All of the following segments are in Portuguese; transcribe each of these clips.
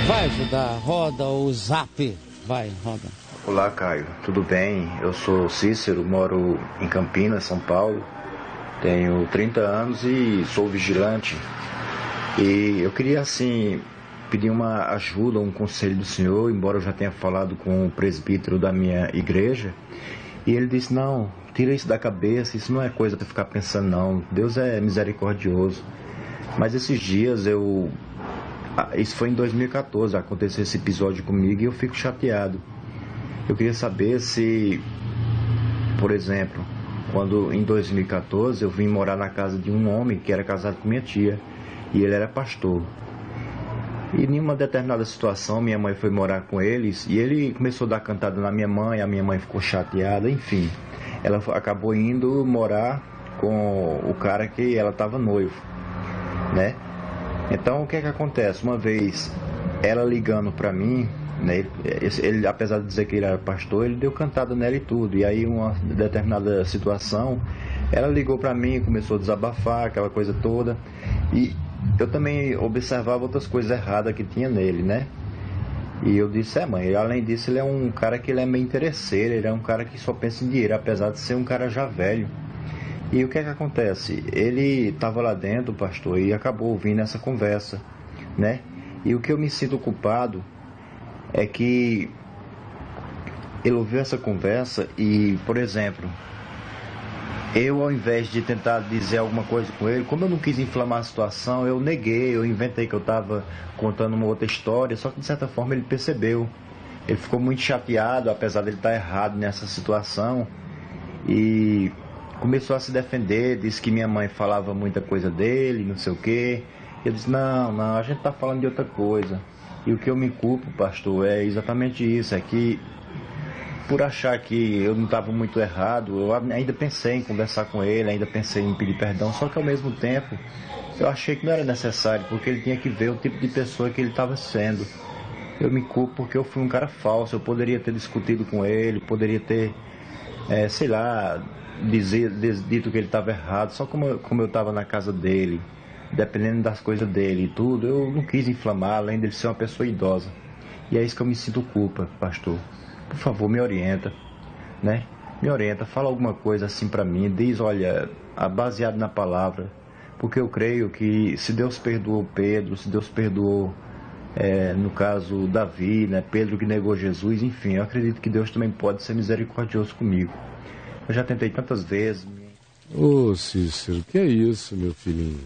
Vai ajudar, roda o zap. Vai, roda. Olá, Caio, tudo bem? Eu sou Cícero, moro em Campinas, São Paulo. Tenho 30 anos e sou vigilante. E eu queria, assim, pedir uma ajuda, um conselho do senhor, embora eu já tenha falado com o presbítero da minha igreja. E ele disse, não, tira isso da cabeça, isso não é coisa para ficar pensando, não. Deus é misericordioso. Mas esses dias isso foi em 2014, aconteceu esse episódio comigo e eu fico chateado. Eu queria saber se, por exemplo, quando em 2014 eu vim morar na casa de um homem que era casado com minha tia e ele era pastor. E em uma determinada situação minha mãe foi morar com eles e ele começou a dar cantada na minha mãe, a minha mãe ficou chateada, enfim. Ela acabou indo morar com o cara que ela estava noivo, né? Então o que é que acontece? Uma vez ela ligando para mim, né, ele, apesar de dizer que ele era pastor, ele deu cantada nela e tudo. E aí uma determinada situação, ela ligou para mim, começou a desabafar, aquela coisa toda. E eu também observava outras coisas erradas que tinha nele, né? E eu disse, mãe, além disso ele é um cara que ele é meio interesseiro, ele é um cara que só pensa em dinheiro, apesar de ser um cara já velho. E o que é que acontece? Ele estava lá dentro, pastor, e acabou ouvindo essa conversa, né? E o que eu me sinto culpado é que ele ouviu essa conversa e, por exemplo, eu, ao invés de tentar dizer alguma coisa com ele, como eu não quis inflamar a situação, eu neguei, eu inventei que eu estava contando uma outra história, só que de certa forma ele percebeu. Ele ficou muito chateado, apesar de ele estar errado nessa situação, e começou a se defender, disse que minha mãe falava muita coisa dele, não sei o quê. Eu disse, não, a gente está falando de outra coisa. E o que eu me culpo, pastor, é exatamente isso, é que por achar que eu não estava muito errado, eu ainda pensei em conversar com ele, ainda pensei em pedir perdão, só que ao mesmo tempo eu achei que não era necessário, porque ele tinha que ver o tipo de pessoa que ele estava sendo. Eu me culpo porque eu fui um cara falso, eu poderia ter discutido com ele, poderia ter, sei lá, dito que ele estava errado, só como eu estava na casa dele, dependendo das coisas dele e tudo, eu não quis inflamar, além dele ser uma pessoa idosa. E é isso que eu me sinto culpa, pastor. Por favor, me orienta, né? Me orienta, fala alguma coisa assim para mim, diz, olha, baseado na palavra, porque eu creio que se Deus perdoou Pedro, se Deus perdoou, no caso, Davi, né? Pedro que negou Jesus, enfim, eu acredito que Deus também pode ser misericordioso comigo. Eu já tentei tantas vezes. Ô, Cícero, que é isso, meu filhinho?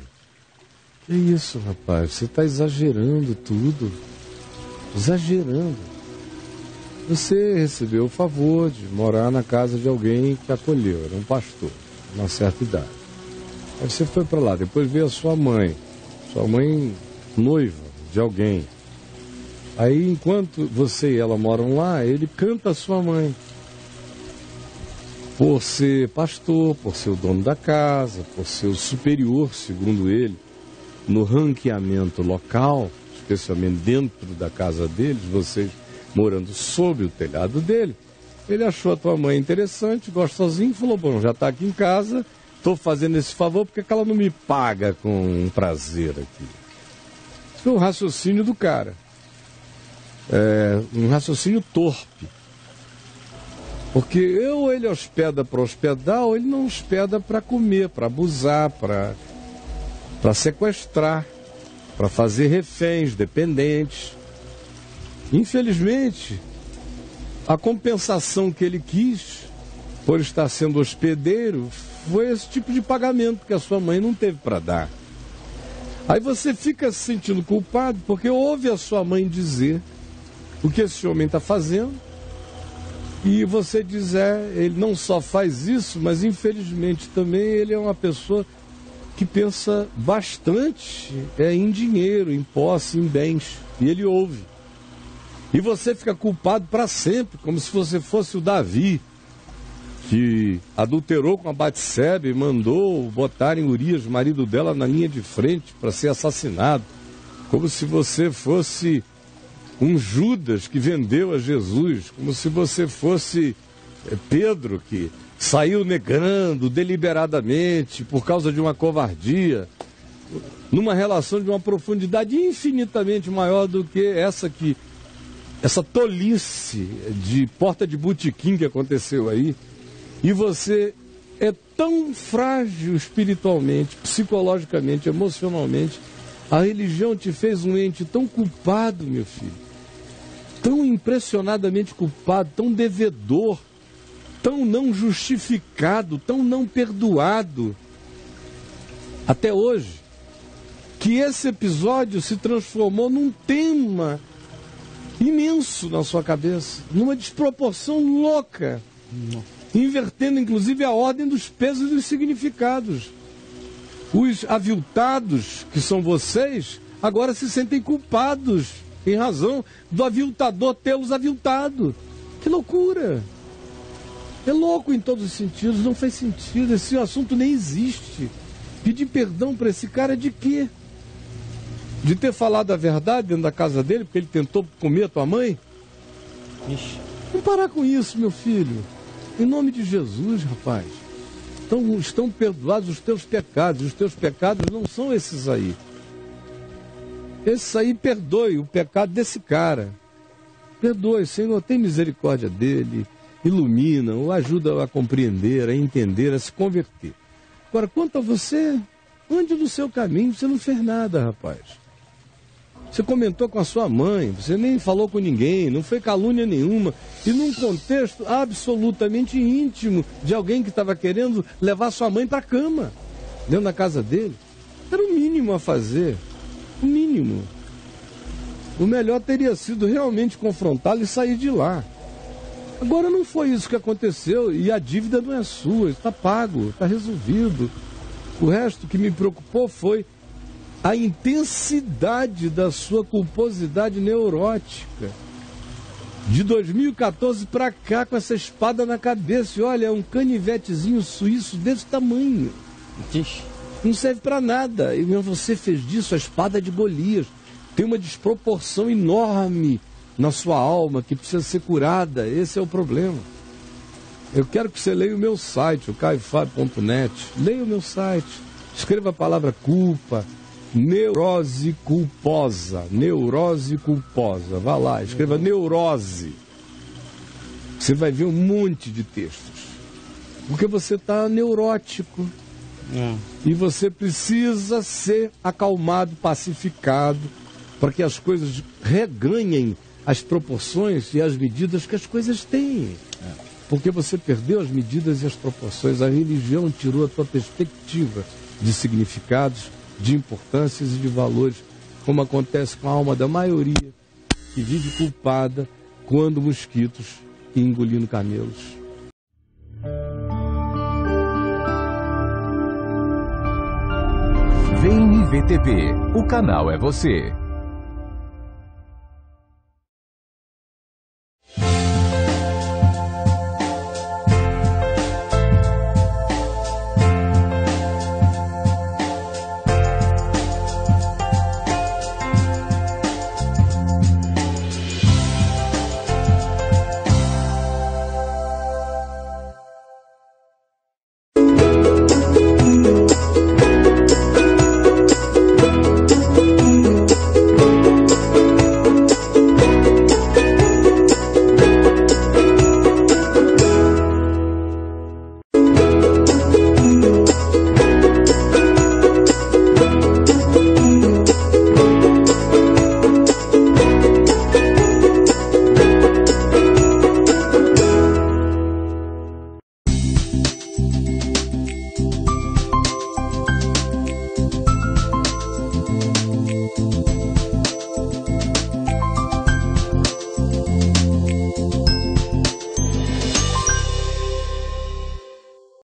Que é isso, rapaz? Você está exagerando tudo. Exagerando. Você recebeu o favor de morar na casa de alguém que acolheu, era um pastor, uma certa idade. Aí você foi para lá, depois veio a sua mãe noiva de alguém. Aí, enquanto você e ela moram lá, ele canta a sua mãe. Por ser pastor, por ser o dono da casa, por ser o superior, segundo ele, no ranqueamento local, especialmente dentro da casa deles, vocês morando sob o telhado dele, ele achou a tua mãe interessante, gostosinho, falou, bom, já está aqui em casa, estou fazendo esse favor porque ela não me paga com um prazer aqui. Isso foi um raciocínio do cara. Um raciocínio torpe. Porque ou ele hospeda para hospedar, ou ele não hospeda para comer, para abusar, para sequestrar, para fazer reféns, dependentes. Infelizmente, a compensação que ele quis, por estar sendo hospedeiro, foi esse tipo de pagamento que a sua mãe não teve para dar. Aí você fica se sentindo culpado porque ouve a sua mãe dizer o que esse homem está fazendo, e você diz, ele não só faz isso, mas infelizmente também ele é uma pessoa que pensa bastante em dinheiro, em posse, em bens, e ele ouve. E você fica culpado para sempre, como se você fosse o Davi, que adulterou com a Batsebe e mandou botarem Urias, marido dela, na linha de frente para ser assassinado. Como se você fosse um Judas que vendeu a Jesus, como se você fosse Pedro que saiu negando deliberadamente por causa de uma covardia. numa relação de uma profundidade infinitamente maior do que essa tolice de porta de botequim que aconteceu aí, e você é tão frágil espiritualmente, psicologicamente, emocionalmente, a religião te fez um ente tão culpado, meu filho, tão impressionadamente culpado, tão devedor, tão não justificado, tão não perdoado, até hoje, que esse episódio se transformou num tema imenso na sua cabeça, numa desproporção louca, invertendo inclusive a ordem dos pesos e dos significados. Os aviltados, que são vocês, agora se sentem culpados em razão do aviltador tê-los aviltado. Que loucura! É louco em todos os sentidos, não faz sentido, esse assunto nem existe. Pedir perdão para esse cara de quê? De ter falado a verdade dentro da casa dele, porque ele tentou comer a tua mãe? Ixi. Vamos parar com isso, meu filho. Em nome de Jesus, rapaz. Então, estão perdoados os teus pecados. Os teus pecados não são esses aí. Esses aí, perdoe o pecado desse cara. Perdoe, Senhor, tem misericórdia dele. Ilumina, o ajuda a compreender, a entender, a se converter. Agora, quanto a você, ande no seu caminho, você não fez nada, rapaz. Você comentou com a sua mãe, você nem falou com ninguém, não foi calúnia nenhuma. E num contexto absolutamente íntimo de alguém que estava querendo levar sua mãe para a cama, dentro da casa dele. Era o mínimo a fazer, o mínimo. O melhor teria sido realmente confrontá-lo e sair de lá. Agora não foi isso que aconteceu e a dívida não é sua, está pago, está resolvido. O resto que me preocupou foi a intensidade da sua culposidade neurótica. De 2014 para cá, com essa espada na cabeça, e olha, é um canivetezinho suíço desse tamanho. Não serve para nada. E você fez disso a espada de Golias. Tem uma desproporção enorme na sua alma que precisa ser curada. Esse é o problema. Eu quero que você leia o meu site, o caifab.net. Leia o meu site. Escreva a palavra culpa. Neurose culposa. Neurose culposa. Vá lá, escreva neurose. Você vai ver um monte de textos. Porque você está neurótico. E você precisa ser acalmado, pacificado, para que as coisas reganhem as proporções e as medidas que as coisas têm. Porque você perdeu as medidas e as proporções. A religião tirou a tua perspectiva de significados, de importâncias e de valores, como acontece com a alma da maioria que vive culpada quando mosquitos e engolindo camelos. Vem IVTV, o canal é você.